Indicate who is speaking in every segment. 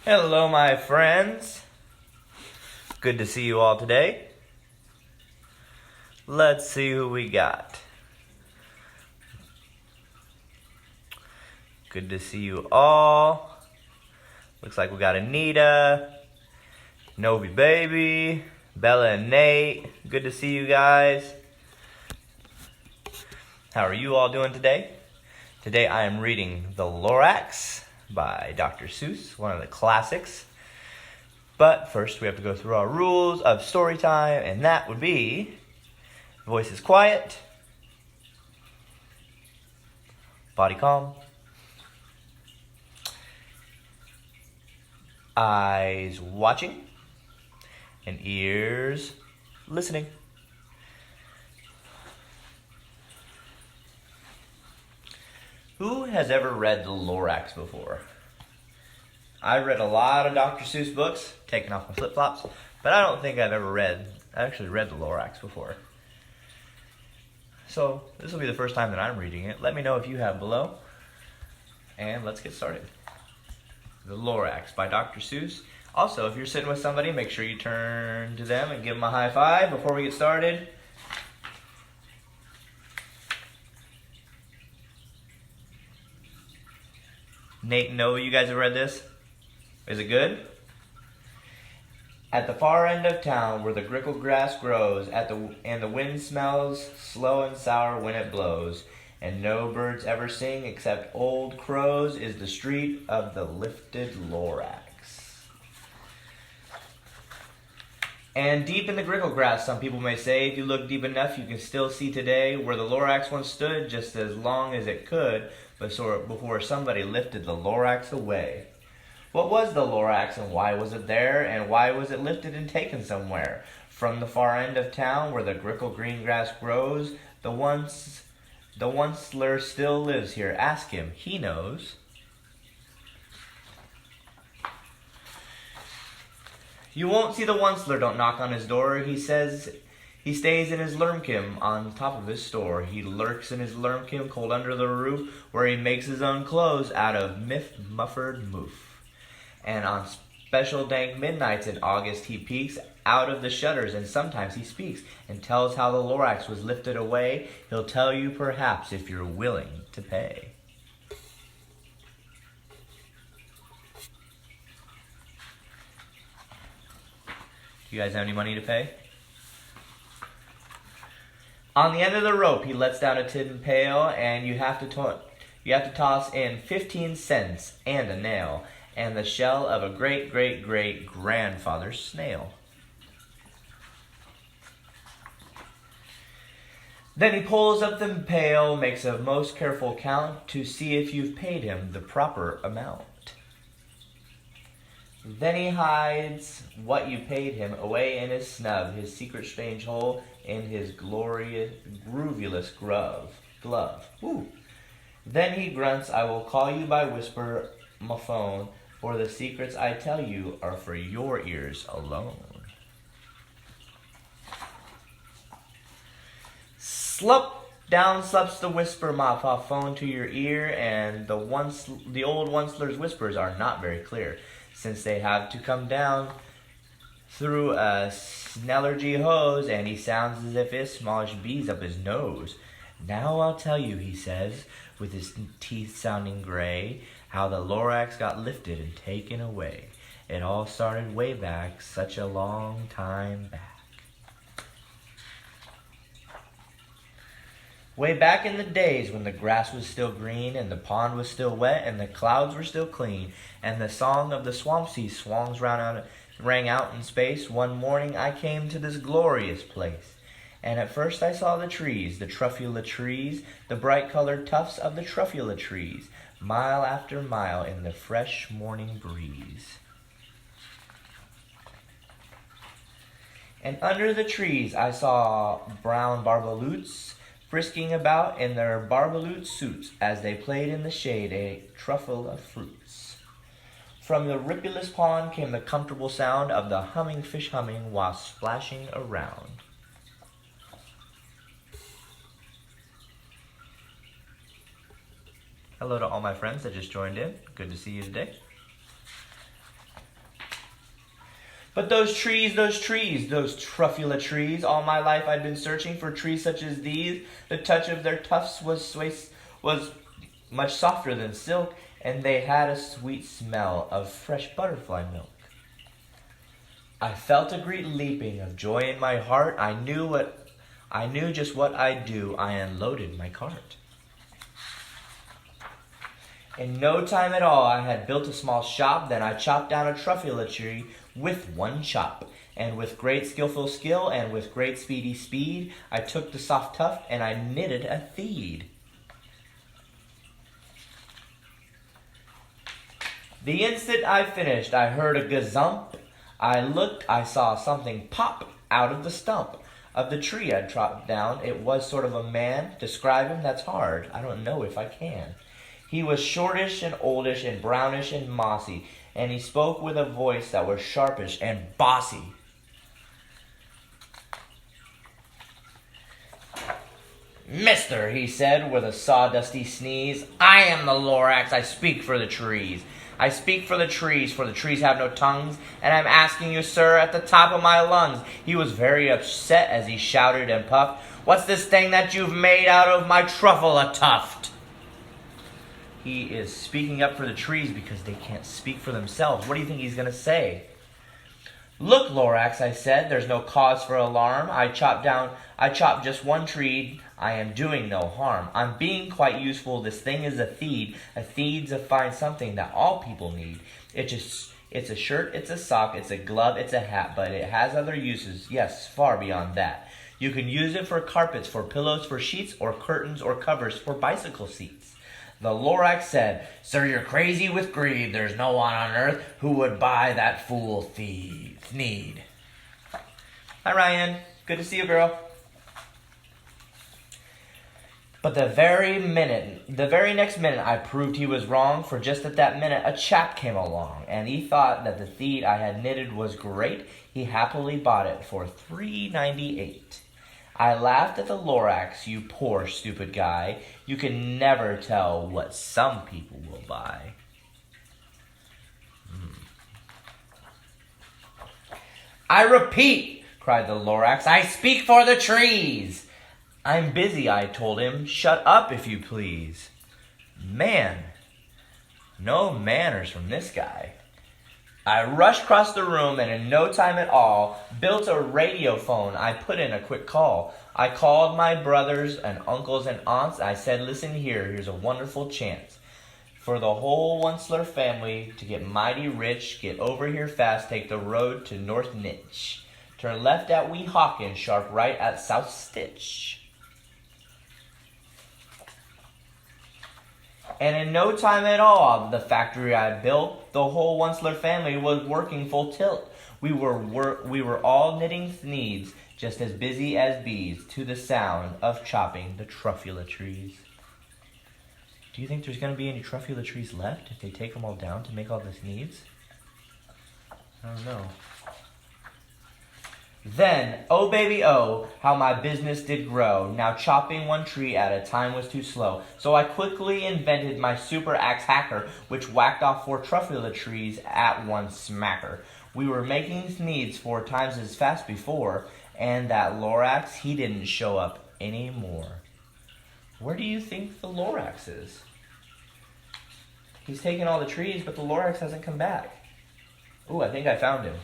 Speaker 1: Hello, my friends. Good to see you all today. Let's see who we got. Good to see you all. Looks like we got Anita, Novi Baby, Bella and Nate. Good to see you guys. How are you all doing today? Today I am reading The Lorax by Dr. Seuss, one of the classics. But first we have to go through our rules of story time, and that would be voice is quiet, body calm, eyes watching, and ears listening. Who has ever read The Lorax before? I've read a lot of Dr. Seuss books, taking off my flip-flops, but I don't think I've actually read The Lorax before. So this will be the first time that I'm reading it. Let me know if you have below, and let's get started. The Lorax by Dr. Seuss. Also, if you're sitting with somebody, make sure you turn to them and give them a high five before we get started. Nate and Noah, you guys have read this? Is it good? At the far end of town where the grickle grass grows, and the wind smells slow and sour when it blows, and no birds ever sing except old crows, is the street of the lifted Lorax. And deep in the grickle grass, some people may say, if you look deep enough, you can still see today where the Lorax once stood just as long as it could, before somebody lifted the Lorax away. What was the Lorax, and why was it there, and why was it lifted and taken somewhere? From the far end of town where the grickle green grass grows, the onceler still lives here. Ask him, he knows. You won't see the onceler, don't knock on his door. He says he stays in his lurmkim on top of his store. He lurks in his lurmkim cold under the roof, where he makes his own clothes out of muffered moof. And on special dank midnights in August he peeks out of the shutters, and sometimes he speaks and tells how the Lorax was lifted away. He'll tell you perhaps if you're willing to pay. Do you guys have any money to pay? On the end of the rope, he lets down a tin pail, and you have to toss in 15 cents and a nail, and the shell of a great-great-great-grandfather's snail. Then he pulls up the pail, makes a most careful count to see if you've paid him the proper amount. Then he hides what you paid him away in his snub, his secret strange hole in his groovulous glove. Woo. Then he grunts, I will call you by whisper, my phone, for the secrets I tell you are for your ears alone. Down slups the whisper, my phone to your ear, and the old onceler's whispers are not very clear, since they have to come down through a snellergy hose, and he sounds as if his smallish bees up his nose. Now I'll tell you, he says, with his teeth sounding gray, how the Lorax got lifted and taken away. It all started way back, such a long time back. Way back in the days when the grass was still green, and the pond was still wet, and the clouds were still clean, and the song of the swamp sea swans rang out in space, one morning I came to this glorious place. And at first I saw the trees, the truffula trees, the bright-colored tufts of the truffula trees, mile after mile in the fresh morning breeze. And under the trees I saw brown barbaloots, frisking about in their barbaloot suits as they played in the shade a truffle of fruits. From the ripulous pond came the comfortable sound of the humming fish humming while splashing around. Hello to all my friends that just joined in. Good to see you today. But those trees, those truffula trees, all my life I'd been searching for trees such as these. The touch of their tufts was much softer than silk, and they had a sweet smell of fresh butterfly milk. I felt a great leaping of joy in my heart. I knew just what I'd do. I unloaded my cart. In no time at all, I had built a small shop. Then I chopped down a truffula tree with one chop. And with great skillful skill and with great speedy speed, I took the soft tuft and I knitted a feed. The instant I finished, I heard a gazump. I looked, I saw something pop out of the stump of the tree I'd chopped down. It was sort of a man. Describe him, that's hard. I don't know if I can. He was shortish and oldish and brownish and mossy, and he spoke with a voice that was sharpish and bossy. Mister, he said with a sawdusty sneeze, I am the Lorax. I speak for the trees. I speak for the trees have no tongues, and I'm asking you, sir, at the top of my lungs. He was very upset as he shouted and puffed, What's this thing that you've made out of my truffle a tuft? He is speaking up for the trees because they can't speak for themselves. What do you think he's going to say? Look, Lorax, I said, there's no cause for alarm. I chopped just one tree. I am doing no harm. I'm being quite useful. This thing is a feed. A feed's a fine something that all people need. It's a shirt, it's a sock, it's a glove, it's a hat, but it has other uses. Yes, far beyond that. You can use it for carpets, for pillows, for sheets, or curtains, or covers, for bicycle seats. The Lorax said, Sir, you're crazy with greed. There's no one on earth who would buy that fool need. Hi, Ryan. Good to see you, girl. But the very next minute, I proved he was wrong, for just at that minute, a chap came along, and he thought that the feed I had knitted was great. He happily bought it for $3.98. I laughed at the Lorax, you poor stupid guy. You can never tell what some people will buy. I repeat, cried the Lorax, I speak for the trees. I'm busy, I told him. Shut up, if you please. Man, no manners from this guy. I rushed across the room and in no time at all built a radio phone. I put in a quick call. I called my brothers and uncles and aunts. I said, listen here, here's a wonderful chance for the whole Onceler family to get mighty rich. Get over here fast, take the road to North Nitch. Turn left at Weehawken, sharp right at South Stitch. And in no time at all, the factory I built, the whole Onceler family was working full tilt. We were all knitting needs, just as busy as bees, to the sound of chopping the truffula trees. Do you think there's going to be any truffula trees left if they take them all down to make all this needs? I don't know. Then, oh baby, oh, how my business did grow. Now chopping one tree at a time was too slow. So I quickly invented my super axe hacker, which whacked off 4 truffula trees at one smacker. We were making needs 4 times as fast before, and that Lorax, he didn't show up anymore. Where do you think the Lorax is? He's taken all the trees, but the Lorax hasn't come back. Ooh, I think I found him.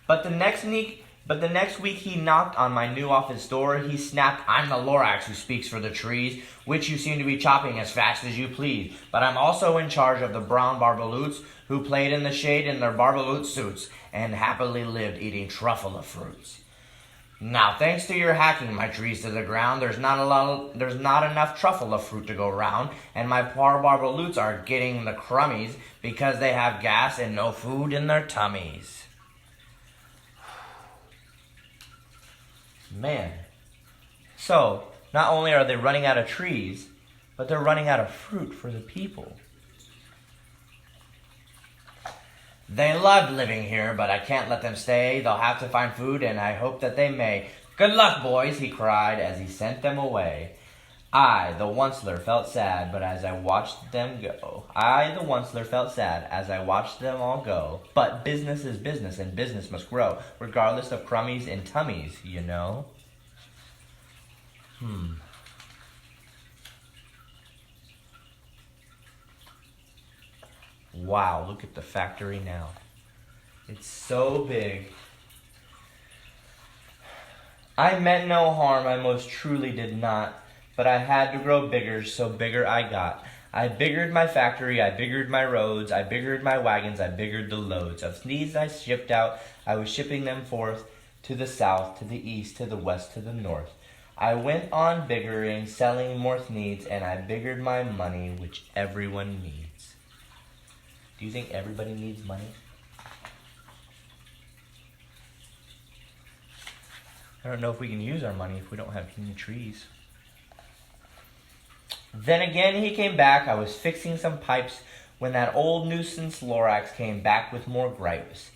Speaker 1: But the next week he knocked on my new office door. He snapped, I'm the Lorax who speaks for the trees, which you seem to be chopping as fast as you please. But I'm also in charge of the brown barbaloots who played in the shade in their barbaloot suits and happily lived eating truffula fruits. Now, thanks to your hacking my trees to the ground, there's not enough truffula fruit to go round, and my poor barbaloots are getting the crummies because they have gas and no food in their tummies. Man. So, not only are they running out of trees, but they're running out of fruit for the people. They loved living here, but I can't let them stay. They'll have to find food, and I hope that they may. Good luck, boys, he cried as he sent them away. I, the Onceler, felt sad, but as I watched them go. I, the Onceler, felt sad as I watched them all go. But business is business, and business must grow, regardless of crummies and tummies, you know? Wow, look at the factory now. It's so big. I meant no harm, I most truly did not. But I had to grow bigger, so bigger I got. I biggered my factory, I biggered my roads, I biggered my wagons, I biggered the loads. Of sneeze I shipped out, I was shipping them forth to the south, to the east, to the west, to the north. I went on biggering, selling more needs, and I biggered my money, which everyone needs. Do you think everybody needs money? I don't know if we can use our money if we don't have any trees. Then again he came back. I was fixing some pipes when that old nuisance Lorax came back with more gripes.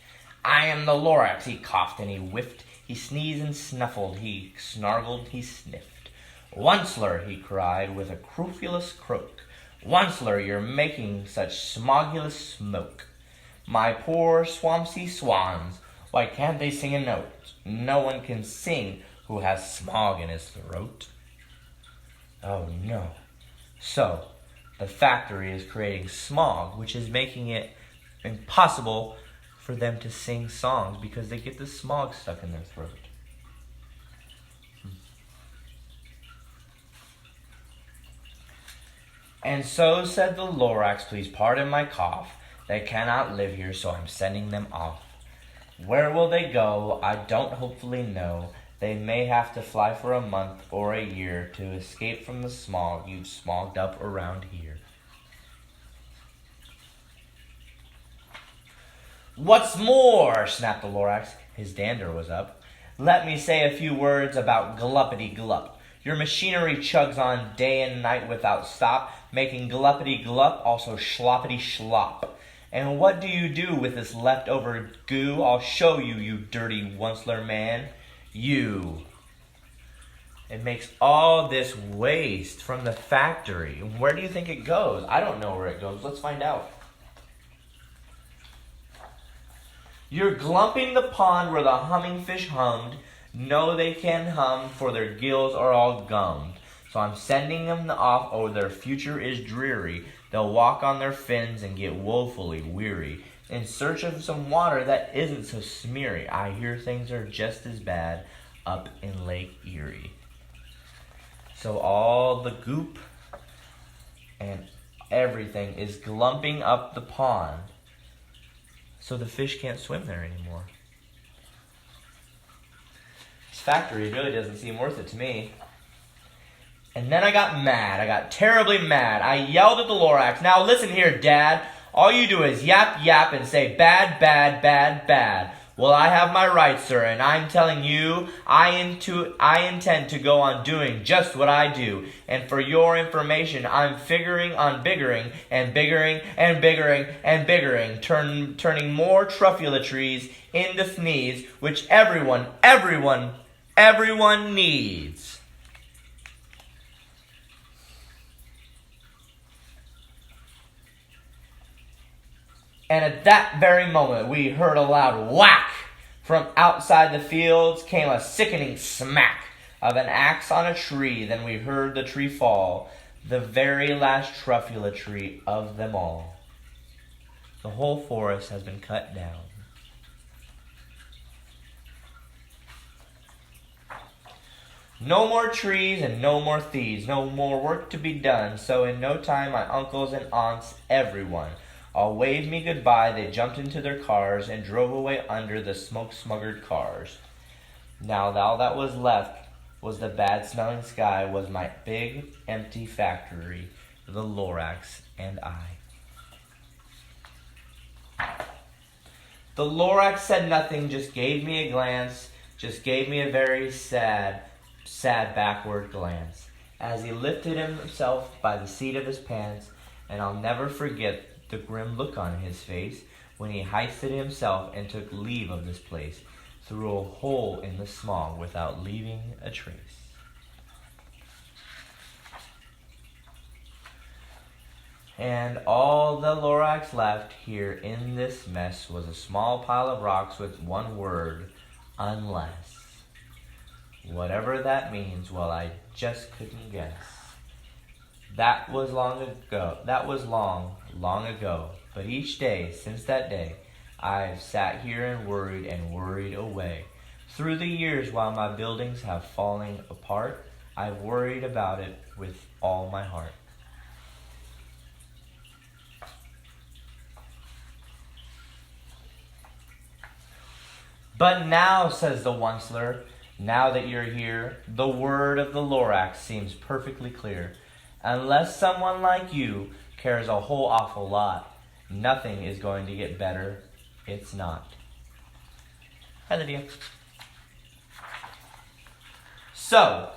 Speaker 1: I am the Lorax, he coughed and he whiffed. He sneezed and snuffled, he snargled, he sniffed. Onceler, he cried with a crofulous croak. Onceler, you're making such smogulous smoke. My poor swampsy swans, why can't they sing a note? No one can sing who has smog in his throat. Oh no. So, the factory is creating smog, which is making it impossible for them to sing songs because they get the smog stuck in their throat. And so said the Lorax, please pardon my cough. They cannot live here, so I'm sending them off. Where will they go? I don't hopefully know. They may have to fly for a month or a year to escape from the smog you've smogged up around here. What's more, snapped the Lorax. His dander was up. Let me say a few words about gluppity-glup. Your machinery chugs on day and night without stop, making gluppity-glup, also schloppity-schlop. And what do you do with this leftover goo? I'll show you, you dirty Onceler man. You. It makes all this waste from the factory. Where do you think it goes? I don't know where it goes. Let's find out. You're glumping the pond where the humming fish hummed. No, they can hum, for their gills are all gummed. So I'm sending them off, oh, their future is dreary. They'll walk on their fins and get woefully weary, in search of some water that isn't so smeary. I hear things are just as bad up in Lake Erie. So all the goop and everything is glumping up the pond, so the fish can't swim there anymore. This factory really doesn't seem worth it to me. And then I got mad. I got terribly mad. I yelled at the Lorax. Now listen here, Dad. All you do is yap, yap, and say bad, bad, bad, bad. Well, I have my rights, sir, and I'm telling you, I intend to go on doing just what I do. And for your information, I'm figuring on biggering and biggering and biggering and biggering, turning more truffula trees into sneeze, which everyone needs. And at that very moment, we heard a loud whack. From outside the fields came a sickening smack of an axe on a tree. Then we heard the tree fall, the very last truffula tree of them all. The whole forest has been cut down. No more trees and no more thieves, no more work to be done. So in no time, my uncles and aunts, everyone, all waved me goodbye. They jumped into their cars and drove away under the smoke-smuggered cars. Now all that was left was the bad-smelling sky, was my big, empty factory, the Lorax and I. The Lorax said nothing, just gave me a glance, just gave me a very sad backward glance, as he lifted himself by the seat of his pants, and I'll never forget the grim look on his face when he hoisted himself and took leave of this place through a hole in the smog without leaving a trace. And all the Lorax left here in this mess was a small pile of rocks with one word, unless. Whatever that means, well, I just couldn't guess. That was long ago. That was long, long ago. But each day, since that day, I've sat here and worried away. Through the years, while my buildings have fallen apart, I've worried about it with all my heart. But now, says the Onceler, now that you're here, the word of the Lorax seems perfectly clear. Unless someone like you cares a whole awful lot, nothing is going to get better. It's not. Hi, Lydia. So,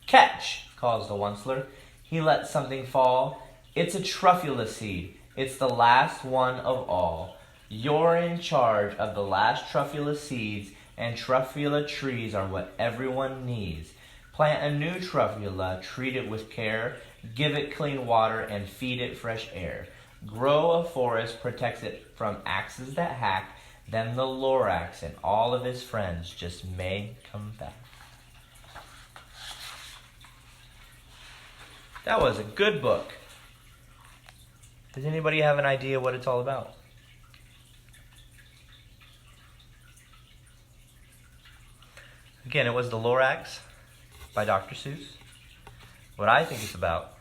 Speaker 1: catch, calls the Onceler. He lets something fall. It's a truffula seed. It's the last one of all. You're in charge of the last truffula seeds, and truffula trees are what everyone needs. Plant a new truffula, treat it with care, give it clean water, and feed it fresh air. Grow a forest, protects it from axes that hack, then the Lorax and all of his friends just may come back. That was a good book. Does anybody have an idea what it's all about? Again, it was The Lorax by Dr. Seuss. What I think it's about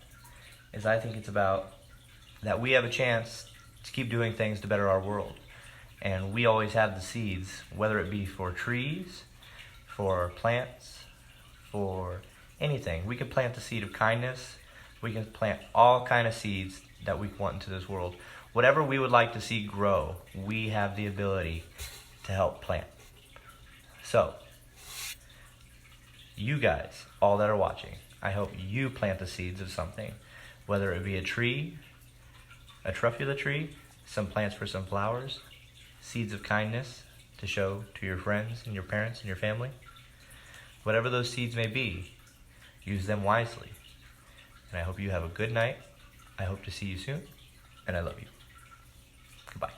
Speaker 1: is that we have a chance to keep doing things to better our world. And we always have the seeds, whether it be for trees, for plants, for anything. We can plant the seed of kindness. We can plant all kind of seeds that we want into this world. Whatever we would like to see grow, we have the ability to help plant. So, you guys, all that are watching, I hope you plant the seeds of something, whether it be a tree, a truffula tree, some plants for some flowers, seeds of kindness to show to your friends and your parents and your family. Whatever those seeds may be, use them wisely. And I hope you have a good night. I hope to see you soon, and I love you. Goodbye.